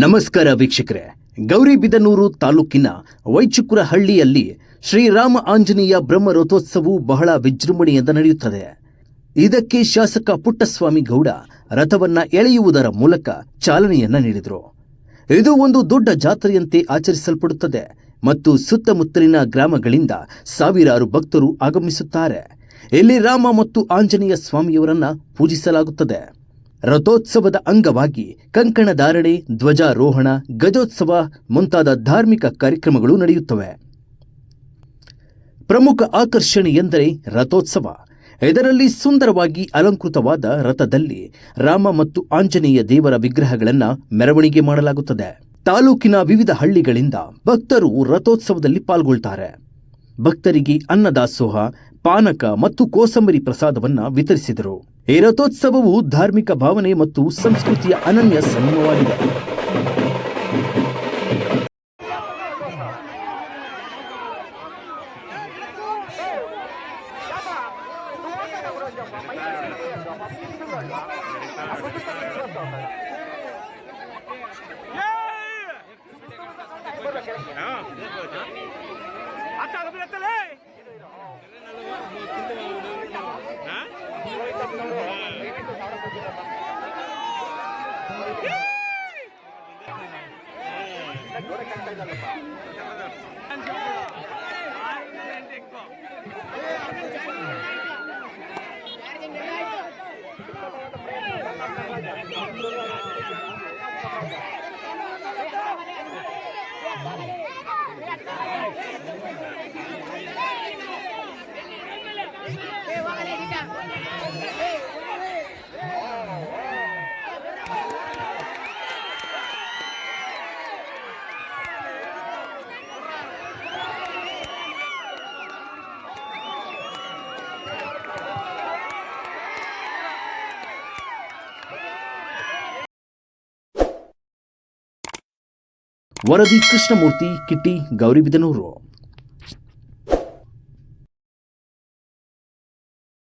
ನಮಸ್ಕಾರ ವೀಕ್ಷಕರೇ. ಗೌರಿಬಿದನೂರು ತಾಲೂಕಿನ ವೈಚುಕುರಹಳ್ಳಿಯಲ್ಲಿ ಶ್ರೀರಾಮ ಆಂಜನೇಯ ಬ್ರಹ್ಮ ರಥೋತ್ಸವವು ಬಹಳ ವಿಜೃಂಭಣೆಯಿಂದ ನಡೆಯುತ್ತದೆ. ಇದಕ್ಕೆ ಶಾಸಕ ಪುಟ್ಟಸ್ವಾಮಿ ಗೌಡ ರಥವನ್ನ ಎಳೆಯುವುದರ ಮೂಲಕ ಚಾಲನೆಯನ್ನ ನೀಡಿದರು. ಇದು ಒಂದು ದೊಡ್ಡ ಜಾತ್ರೆಯಂತೆ ಆಚರಿಸಲ್ಪಡುತ್ತದೆ ಮತ್ತು ಸುತ್ತಮುತ್ತಲಿನ ಗ್ರಾಮಗಳಿಂದ ಸಾವಿರಾರು ಭಕ್ತರು ಆಗಮಿಸುತ್ತಾರೆ. ಇಲ್ಲಿ ರಾಮ ಮತ್ತು ಆಂಜನೇಯ ಸ್ವಾಮಿಯವರನ್ನ ಪೂಜಿಸಲಾಗುತ್ತದೆ. ರಥೋತ್ಸವದ ಅಂಗವಾಗಿ ಕಂಕಣಧಾರಣೆ, ಧ್ವಜಾರೋಹಣ, ಗಜೋತ್ಸವ ಮುಂತಾದ ಧಾರ್ಮಿಕ ಕಾರ್ಯಕ್ರಮಗಳು ನಡೆಯುತ್ತವೆ. ಪ್ರಮುಖ ಆಕರ್ಷಣೆ ಎಂದರೆ ರಥೋತ್ಸವ. ಇದರಲ್ಲಿ ಸುಂದರವಾಗಿ ಅಲಂಕೃತವಾದ ರಥದಲ್ಲಿ ರಾಮ ಮತ್ತು ಆಂಜನೇಯ ದೇವರ ವಿಗ್ರಹಗಳನ್ನು ಮೆರವಣಿಗೆ ಮಾಡಲಾಗುತ್ತದೆ. ತಾಲೂಕಿನ ವಿವಿಧ ಹಳ್ಳಿಗಳಿಂದ ಭಕ್ತರು ರಥೋತ್ಸವದಲ್ಲಿ ಪಾಲ್ಗೊಳ್ಳುತ್ತಾರೆ. ಭಕ್ತರಿಗೆ ಅನ್ನದಾಸೋಹ, ಪಾನಕ ಮತ್ತು ಕೋಸಂಬರಿ ಪ್ರಸಾದವನ್ನ ವಿತರಿಸಿದರು. ಈ ರಥೋತ್ಸವವು ಧಾರ್ಮಿಕ ಭಾವನೆ ಮತ್ತು ಸಂಸ್ಕೃತಿಯ ಅನನ್ಯ ಸಂಗಮವಾಗಿದೆ. ವರದಿ ಕೃಷ್ಣಮೂರ್ತಿ ಕಿಟ್ಟಿ, ಗೌರಿಬಿದನೂರು.